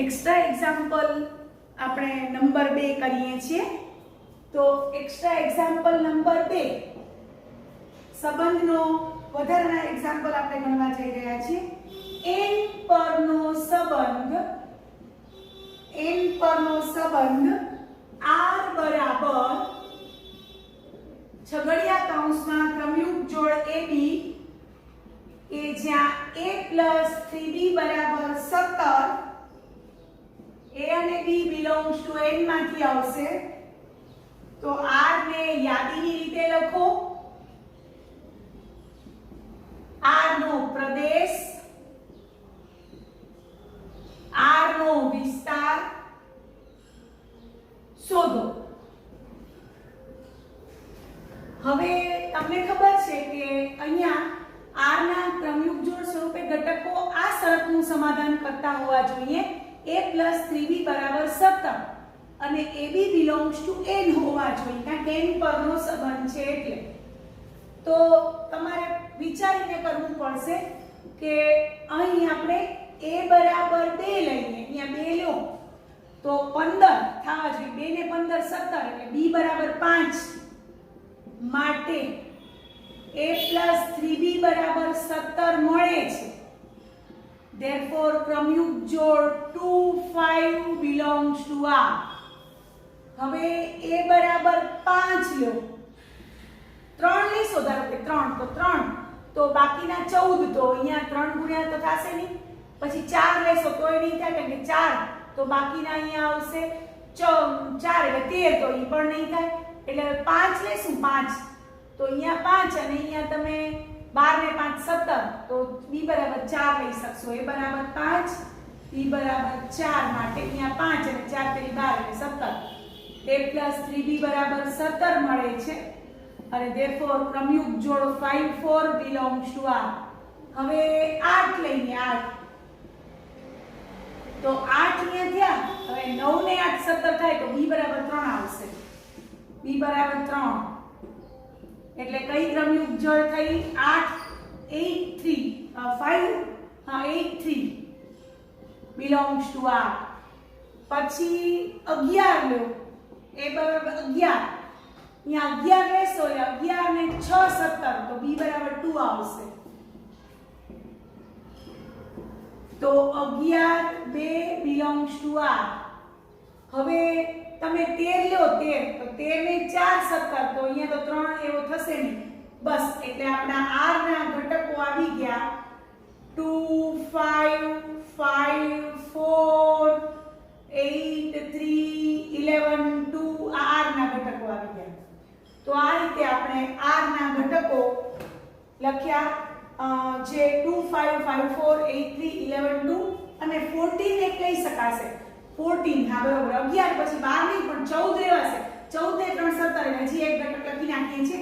Extra example આપણે number 2 કરીએ છીએ। તો એક્સ્ટ્રા એક્ઝામ્પલ નંબર 2 સંબંધનો વધારાના એક્ઝામ્પલ આપણે ગણવા જઈ રહ્યા છીએ। n પરનો સંબંધ r બરાબર છગડિયા કૌંસમાં ક્રમયુગ જોડ ab કે જ્યાં a + 3b બરાબર 17 a અને b belongs to n માંથી આવશે। તો r ને યાદીની રીતે લખો। r નો પ્રદેશ, r નો વિસ્તાર શોધો। હવે તમને ખબર છે કે અહીંયા r ના ક્રમયુગ જોડ સ્વરૂપે ઘટકો આ શરતનું સમાધાન કરતા હોવા જોઈએ। a + 3b બરાબર 17 અને ab belongs to n હોવા જોઈએ, કારણ કે n પરનો સંબંધ છે એટલે। તો તમારે વિચારીને કરવું પડશે કે અહીં આપણે a બરાબર 2 લઈએ, અહીંયા 2 લો તો 15 થવા જોઈએ, 2 ને 15 17 એટલે b બરાબર 5 માટે a + 3b બરાબર 17 મળે છે। therefore ક્રમયુગ જોડ 2 5 belongs to r। હવે a બરાબર 5 લો, 3 લેશો, ધારો કે 3 તો 3 તો બાકીના 14, તો અહીંયા 3 ગુણ્યા તો થશે નહીં, પછી 4 લેશો તોય નહીં થાય, કારણ કે 4 તો બાકીના અહીંયા આવશે 4 એટલે 13 તો એ પણ નહીં થાય, એટલે 5 લેશું 5 તો અહીંયા 5 અને અહીંયા તમે 12 ને 5 17 તો b બરાબર 4 લઈ શકશો। a બરાબર 5 b બરાબર 4 માટે અહીંયા 5 અને 4 તેરી 12 એટલે 17 a + 3b બરાબર 17 મળે છે અને therefore ક્રમયુગ જોડ 5 4 belongs to r। હવે 8 લઈએ, 8 તો 8 અહીંયા થયા। હવે 9 ને 8 17 થાય તો b બરાબર 3 આવશે, b બરાબર 3 એટલે કઈ ક્રમયુગ જોડ થઈ? 8 8 3 5 હા 8 3 belongs to r। પછી 11 લો, a બરાબર 11, અહીંયા 11 લેશો એટલે 11 ને 6 17 તો b બરાબર 2 આવશે। તો 11 2 belongs to r। હવે તમે 13 લો, 13 તો 13 ને 4 17 તો અહીંયા તો 3 એવો થશે નહીં, બસ એટલે આપણા r ના ઘટકો આવી ગયા 2 5 5 4 8 3 11 2 આ r ના ઘટકો આવી ગયા। તો આ રીતે આપણે r ના ઘટકો લખ્યા, જે 2 5 5 4 8 3 11 2 અને 14 એક લઈ શકાશે। 14 હા બરોબર, 11 પછી 12 નહીં પણ 14 રહેવાશે, 14 ને 3 17 એટલે હજી એક ઘટક લખી નાખીએ છીએ।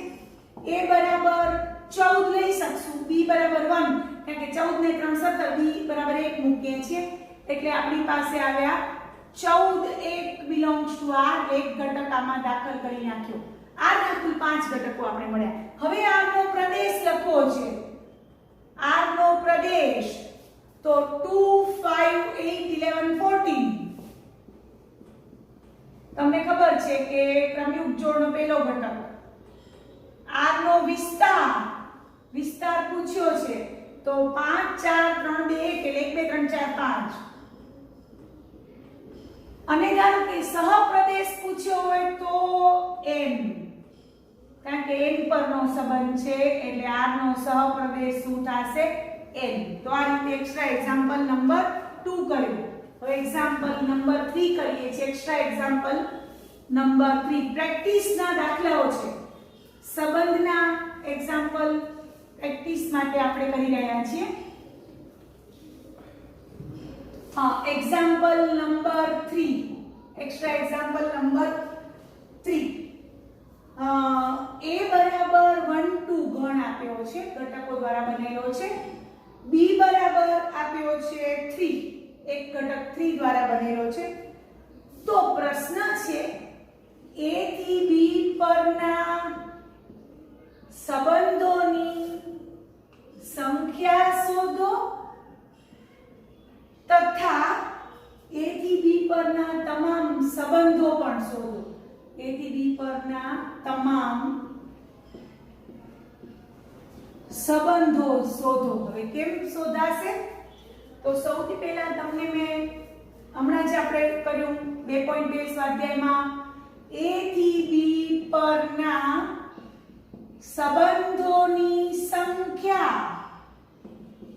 a બરાબર 14 લઈ શકશું, b બરાબર 1 કારણ કે 14 ને 3 17 b બરાબર 1 મૂકીએ છીએ એટલે આપણી પાસે આવ્યા 14 1 belongs to r। એક ઘટક આમાં દાખલ કરી નાખ્યો। r ના કુલ 5 ઘટકો આપણે મળ્યા। હવે r નો પ્રદેશ લખવો છે। r નો પ્રદેશ તો 2 5 8 11 14 તમને ખબર છે કે ક્રમયુગ જોડનો પહેલો ઘટક। r નો વિસ્તાર પૂછ્યો છે તો 5 4 3 2 1 એટલે 1 2 3 4 5 અને ધારો કે સહપ્રદેશ પૂછ્યો હોય તો n, કારણ કે n પરનો સંબંધ છે એટલે r નો સહપ્રદેશ શું થશે? n। તો આ રીતે એક્સ્ટ્રા એક્ઝામ્પલ નંબર 2 કર્યું। હવે એક્ઝામ્પલ નંબર 3 કરીએ છીએ। એક્સ્ટ્રા એક્ઝામ્પલ નંબર 3 પ્રેક્ટિસના દાખલાઓ છે, સંબંધના એક્ઝામ્પલ પ્રેક્ટિસ માટે આપણે કરી રહ્યા છીએ। હા, example number 3, extra example number 3 a બરાબર 1 2 ગણ આપ્યો છે, ઘટકો દ્વારા બનેલો છે। b બરાબર આપ્યો છે 3, એક ઘટક 3 દ્વારા બનેલો છે। તો પ્રશ્ન છે a થી b પરના સંબંધોની સંખ્યા શોધો તથા a પરના તમામ સંબંધો પણ શોધો. A થી B પરના તમામ સંબંધો શોધો. હવે કેમ શોધાશે? તો સૌથી પહેલા તમને મેં હમણાં જ આપણે કર્યું 2.2 સ્વાધ્યાયમાં A થી B પરના સંબંધોની સંખ્યા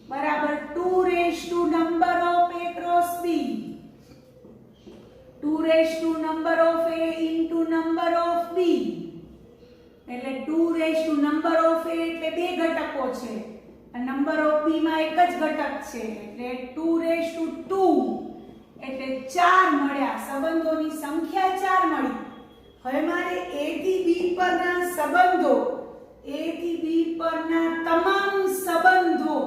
બરાબર 2 raise to number of A cross B, 2 raise to number of A into number of B, એટલે 2 raise to number of A એટલે બે ઘટકો છે અને નંબર ઓફ B માં એક જ ઘટક છે એટલે 2 રેઝ ટુ 2 એટલે 4 મળ્યા. સંબંધોની સંખ્યા 4 મળી. હવે મારે A થી B પરના સંબંધો, A થી B પરના તમામ સંબંધો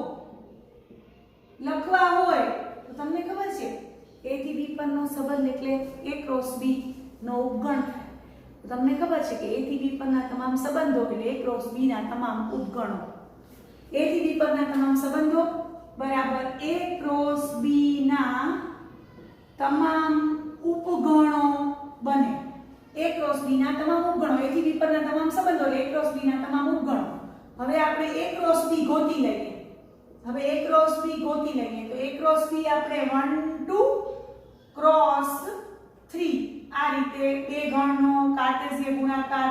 લખવા હોય તો તમને ખબર છે A થી B પરનો સંબંધ એટલે A ક્રોસ B નો ઉપગણ થાય. તો તમને ખબર છે કે A થી B પરના તમામ સંબંધો એટલે A ક્રોસ B ના તમામ ઉપગણો. A થી B પરના તમામ સંબંધો બરાબર A ક્રોસ B ના તમામ ઉપગણો બને. A ક્રોસ B ના તમામ ઉપગણો, A થી B પરના તમામ સંબંધો એટલે A ક્રોસ B ના તમામ ઉપગણો. હવે આપણે A ક્રોસ B ગોતી લઈએ. હવે A ક્રોસ B ગોતી લઈએ તો A ક્રોસ B આપણે 1 2 ક્રોસ 3 આ રીતે બે ગણનો કાર્ટેશિયન ગુણાકાર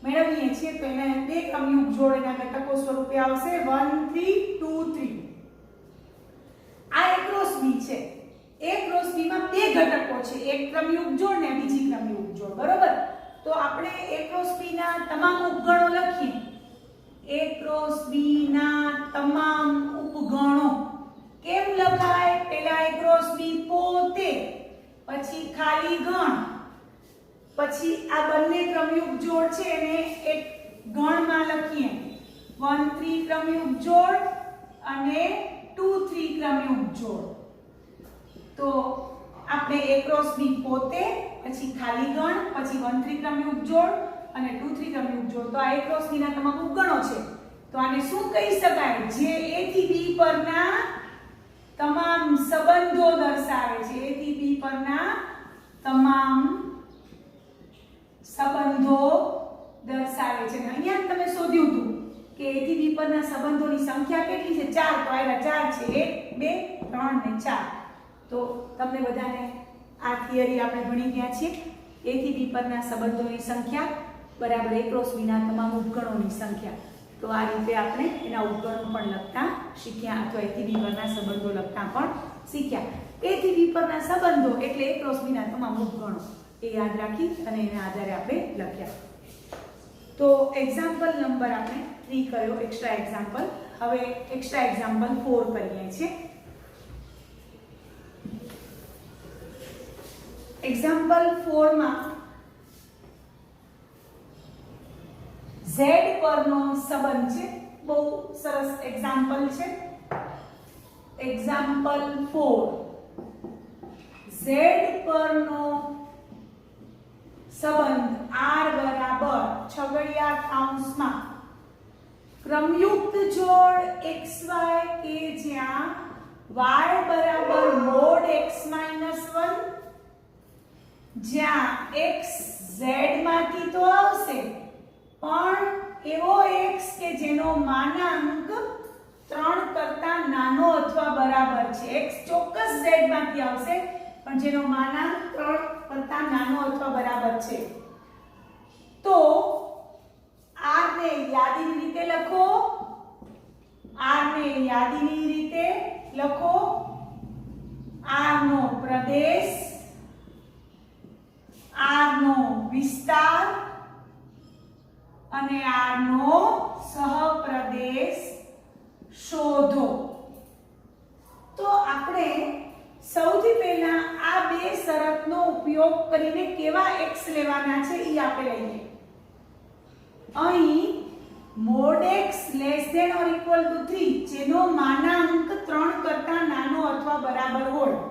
મેળવીએ છીએ તો એને બે ક્રમયુગ જોડ એના ઘટકો સ્વરૂપે આવશે 1 3 2 3. આ A ક્રોસ B છે. A ક્રોસ B માં બે ઘટકો છે, એક ક્રમયુગ જોડ ને બીજી ક્રમયુગ જોડ, બરોબર? તો આપણે A ક્રોસ B ના તમામ ઉપગણો લખીએ. A ક્રોસ B ના તમામ ઉપગણો કેમ લખાય? પહેલા A ક્રોસ B પોતે, પછી ખાલી ગણ, પછી આ બંને ક્રમયુગ જોડ છે એને એક ગણમાં લખીએ. 1 3 ક્રમયુગ જોડ અને 2 3 ક્રમયુગ જોડ. તો આપણે A ક્રોસ B પોતે, પછી ખાલી ગણ, પછી 1 3 ક્રમયુગ જોડ અને 2 3 ક્રમયુગ જોડ. તો આ A ક્રોસ B ના તમામ ઉપગણો છે. તો આને શું કહી શકાય? જે A થી B પરના તમામ સંબંધો દર્શાવે છે. A થી B પરના તમામ સંબંધો દર્શાવે છે. અહીંયા તમે શોધ્યું હતું કે A થી B પરના સંબંધોની સંખ્યા કેટલી છે? 4. તો આયા 4 છે. 1 2 3 ને 4. તો તમને બધાને આ થિયરી આપણે ભણી ગયા છીએ. A થી B પરના સંબંધોની સંખ્યા બરાબર A ક્રોસ B ના તમામ ઉપગણોની સંખ્યા. તો આ રીતે આપણે એના ઉપગણો પણ લખતા શીખ્યા અથવા A થી B પરના સંબંધો લખતા પણ શીખ્યા. A થી B પરના સંબંધો એટલે A ક્રોસ B ના તમામ ઉપગણો એ યાદ રાખી અને એના આધારે આપણે લખ્યા. તો એક્ઝામ્પલ નંબર આપણે 3 કર્યો, એક્સ્ટ્રા એક્ઝામ્પલ. હવે એક્સ્ટ્રા એક્ઝામ્પલ 4 કરીએ છીએ. એક્ઝામ્પલ 4 માં Z પરનો સંબંધ છે. બહુ સરસ એક્ઝામ્પલ છે. એક્ઝામ્પલ 4 Z પરનો સંબંધ R બરાબર છગડીયા કૌંસમાં ક્રમયુક્ત જોડ xy કે જ્યાં y બરાબર mod x - 1, જ્યાં x z માંથી તો આવશે પણ એવો x કે જેનો માનાંક 3 કરતા નાનો અથવા બરાબર છે. x ચોક્કસ z માંથી આવશે પણ જેનો માનાંક 3 કરતા નાનો અથવા બરાબર છે. તો r ને યાદીની રીતે લખો. r ને યાદીની રીતે લખો. r નો પ્રદેશ, r નો વિસ્તાર અને r નો સહપ્રદેશ શોધો. તો આપણે સૌથી પહેલા આ બે શરતનો ઉપયોગ કરીને કેવા x લેવાના છે એ આપણે લઈએ. અહીં mod x < 3 જેનો માનાંક 3 કરતા નાનો અથવા બરાબર હોય,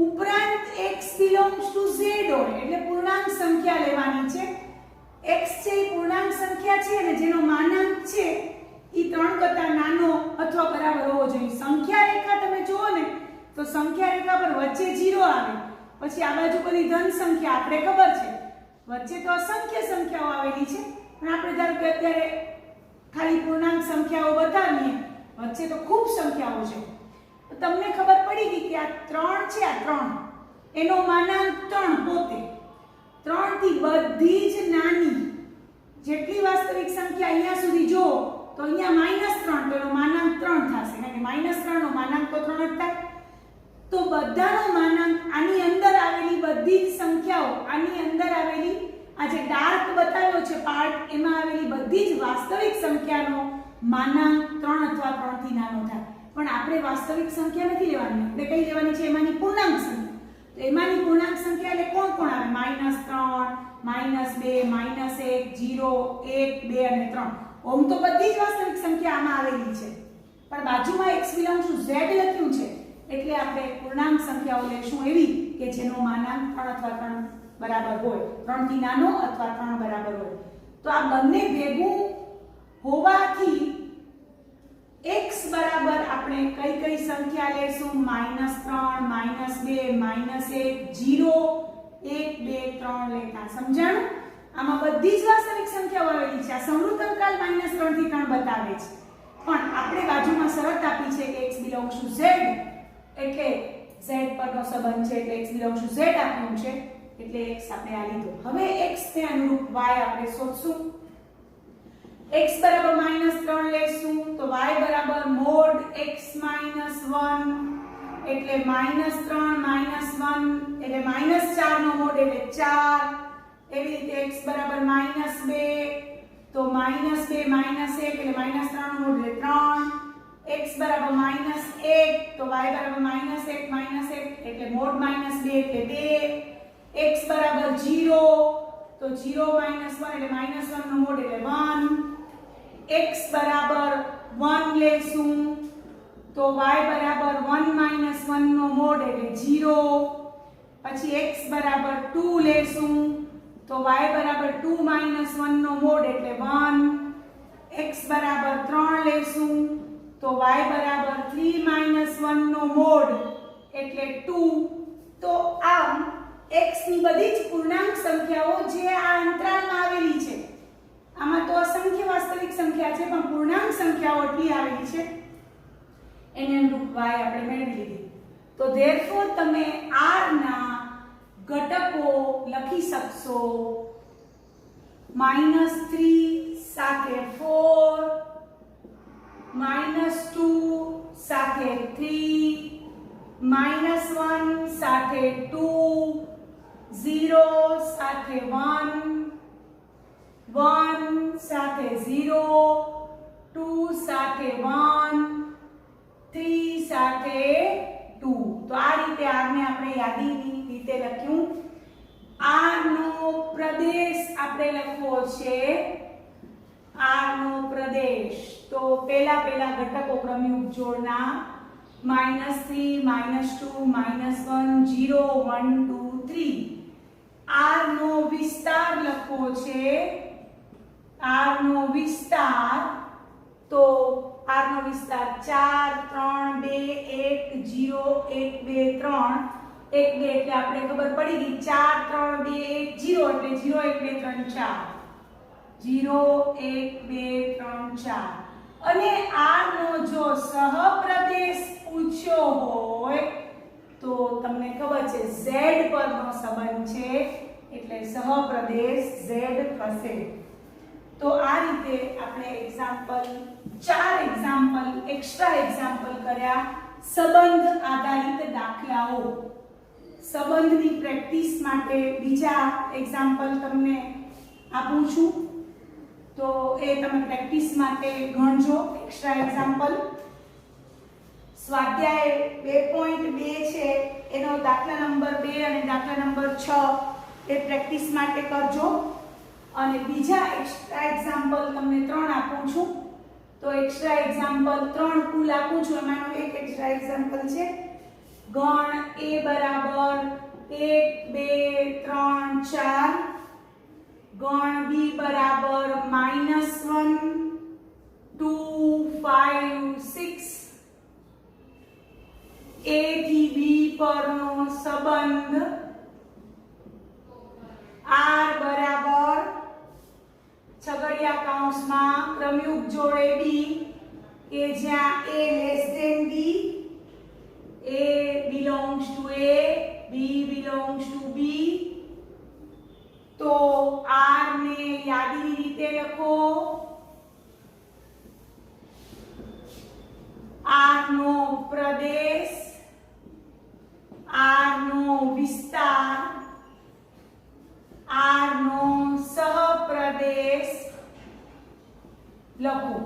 ઉપરાંત x belongs to z હોય એટલે પૂર્ણાંક સંખ્યા લેવાની છે. x છે એ પૂર્ણાંક સંખ્યા છે અને જેનો માનાંક છે એ 3 કરતા નાનો અથવા બરાબર હોવો જોઈએ. સંખ્યા રેખા તમે જુઓ ને તો સંખ્યા રેખા પર વચ્ચે 0 આવે પછી આ બાજુ બધી ધન સંખ્યા આપણે ખબર છે, વચ્ચે તો અસંખ્ય સંખ્યાઓ આવેલી છે, પણ આપણે ધારો કે અત્યારે ખાલી પૂર્ણાંક સંખ્યાઓ બતાવીએ, વચ્ચે તો ખૂબ સંખ્યાઓ છે. તો તમને ખબર પડી ગઈ કે આ 3 છે, આ 3 એનો માનાંક 3 પોતે 3 થી બધી જ નાની જેટલી વાસ્તવિક સંખ્યા અહીંયા સુધી જો તો અહીંયા -3 તો એનો માનાંક 3 થશે, કારણ કે -3 નો માનાંક તો 3 જ થાય. તો બધાનો માનાંક આની અંદર આવેલી બધી જ સંખ્યાઓ, આની અંદર આવેલી આ જે ડાર્ક બતાવ્યો છે પાર્ટ, એમાં આવેલી બધી જ વાસ્તવિક સંખ્યાનો માનાંક 3 અથવા 3 થી નાનો થાય. પણ આપણે વાસ્તવિક સંખ્યા નથી લેવાની, આપણે કઈ લેવાની છે? એમાંની પૂર્ણાંક સંખ્યા. તો એમાંની પૂર્ણાંક સંખ્યા એટલે કોણ કોણ આવે? -3, -2, -1, 0, 1, 2 અને 3. ઓમ તો બધી જ વાસ્તવિક સંખ્યા આમાં આવેલી છે, પણ બાજુમાં x બિલોંગ્સ ટુ z લખ્યું છે, એટલે આપણે પૂર્ણાંક સંખ્યાઓ લેશું એવી કે જેનો માનાંક 3 અથવા 3 બરાબર હોય, 3 થી નાનો અથવા 3 બરાબર હોય. તો આ બંને ભેગું હોવાથી x બરાબર આપણે કઈ કઈ સંખ્યા લેશું? -3, -2, -1, 0, 1, 2, 3 લેતા. સમજાણું? આમાં બધી જ વાસ્તવિક સંખ્યાઓ આવેલી છે. આ સંવૃત્ત અંકાલ -3 થી 3 બતાવે છે, પણ આપણે બાજુમાં શરત આપી છે કે x બિલોંગ્સ ટુ z, એટલે z પરનો સંબંધ છે એટલે x બિલોંગ્સ ટુ z આપ્યું છે, એટલે x આપણે આ લીધો. હવે x ને અનુરૂપ y આપણે શોધશું. x બરાબર -3 લેશું તો y બરાબર mod x - 1 એટલે -3 -1 એટલે -4 નો મોડ એટલે 4. એવી રીતે x બરાબર -2 તો -2 - 1 એટલે -3 નો મોડ એટલે 3. x બરાબર -1 તો y બરાબર -1 એટલે mod -2 એટલે 2. x બરાબર 0 તો 0 - 1 એટલે -1 નો મોડ એટલે 1. x બરાબર 1 લેશું તો y બરાબર 1 - 1 નો મોડ એટલે 0. પછી x બરાબર 2 લેશું તો y બરાબર 2 - 1 નો મોડ એટલે 1. x બરાબર 3 લેશું તો y બરાબર 3 - 1 નો મોડ એટલે 2. તો આમ x ની બધી જ પૂર્ણાંક સંખ્યાઓ જે આ અંતરાલમાં આવેલી છે, આમાં તો અસંખ્ય વાસ્તવિક સંખ્યા છે, પણ પૂર્ણાંક સંખ્યાઓ એટલી આવેલી છે, એની અનુરૂપ y આપણે મેળવી લીધી. તો ધેરફોર તમે r ના ઘટકો લખી શકશો -3 સાથે 4, -2 સાથે 3, -1 સાથે 2, 0 સાથે 1, 1 સાથે 0, 2 સાથે 1, 3 સાથે 2. તો આ રીતે r ને આપણે યાદીની રીતે લખ્યું. r નો પ્રદેશ આપણે લખવો છે, r નો પ્રદેશ. તો પહેલા ઘટકો ક્રમયુક્ત જોડના -3, -2, -1, 0, 1, 2, 3. r નો વિસ્તાર લખવો છે, r નો વિસ્તાર. તો r નો વિસ્તાર 4, 3, 2, 1, 0, 1, 2, 3. 1, 2 એટલે આપણે ખબર પડી ગઈ, 4, 3, 2, 1, 0 એટલે 0, 1, 2, 3, 4. 0, 1, 2, 3, 4. અને r નો જો સહપ્રદેશ પૂછ્યો હોય તો તમને ખબર છે z પરનો સંબંધ છે, એટલે સહપ્રદેશ z થશે. તો આ રીતે આપણે એક્ઝામ્પલ 4 એક્ઝામ્પલ એક્સ્ટ્રા એક્ઝામ્પલ કર્યા સંબંધ આધારિત દાખલાઓ. સંબંધની પ્રેક્ટિસ માટે બીજા એક્ઝામ્પલ તમને આપું છું, તો એ તમે પ્રેક્ટિસ માટે ગણજો. એક્સ્ટ્રા એક્ઝામ્પલ સ્વાધ્યાય 2.2 છે, એનો દાખલા નંબર 2 અને દાખલા નંબર 6 એ પ્રેક્ટિસ માટે કરજો. અને બીજા એક્સ્ટ્રા એક્ઝામ્પલ તમને 3 આપું છું. તો એક્સ્ટ્રા એક્ઝામ્પલ 3 કુલ આપું છું, એમાંનો એક એક્સ્ટ્રા એક્ઝામ્પલ છે ગણ a બરાબર 1, 2, 3, 4, ગણ b બરાબર -1, 2, 5, 6. a થી b પરનો સંબંધ કૌંસમાં ક્રમયુક્ત જોડ AB કે જ્યાં A less than B, A belongs to A, B belongs to B, તો R ને યાદીની રીતે લખો. R નો પ્રદેશ, R નો વિસ્તાર, R નો સહપ્રદેશ લખો.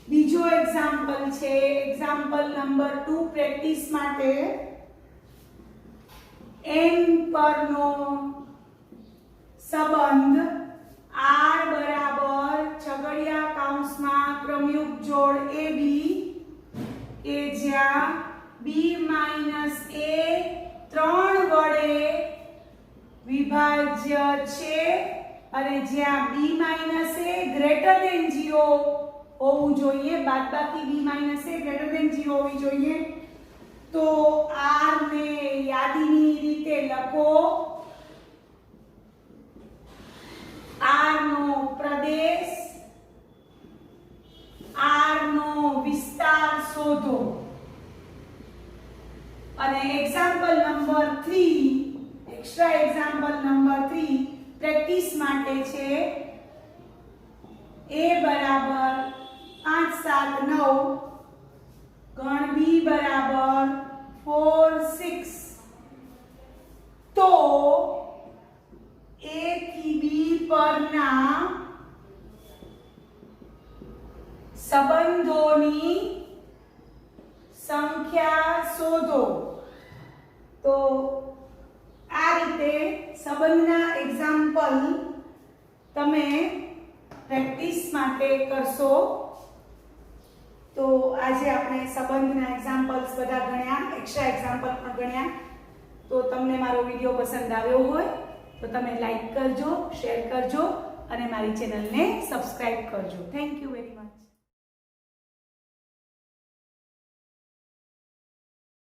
બીજો એક્ઝામ્પલ છે, એક્ઝામ્પલ નંબર 2 પ્રેક્ટિસ માટે. n પરનો સંબંધ R બરાબર છગડીયા કૌંસમાં ક્રમયુક્ત જોડ AB કે જ્યાં B માઈનસ A 3 વડે વિભાજ્ય છે અને જ્યાં B minus A greater than 0 હોવું જોઈએ, બાદબાકી B minus A greater than 0 હોવી જોઈએ. તો R ને યાદીની રીતે લખો. R નો પ્રદેશ, R નો વિસ્તાર શોધો. અને example number 3, extra example number 3 practice માટે છે. A બરાબર 5 7 9, ગણ B બરાબર 4 6, તો A થી B પરના સંબંધોની સંખ્યા શોધો. તો આ રીતે સંબંધના એક્ઝામ્પલ તમે પ્રેક્ટિસ માટે કરશો. તો આજે આપણે સંબંધના એક્ઝામ્પલ્સ બધા ગણ્યા, એક્સ્ટ્રા એક્ઝામ્પલ પણ ગણ્યા. તો તમને મારો વિડીયો પસંદ આવ્યો હોય તો તમે લાઈક કરજો, શેર કરજો અને મારી ચેનલને સબસ્ક્રાઇબ કરજો. Thank you very much.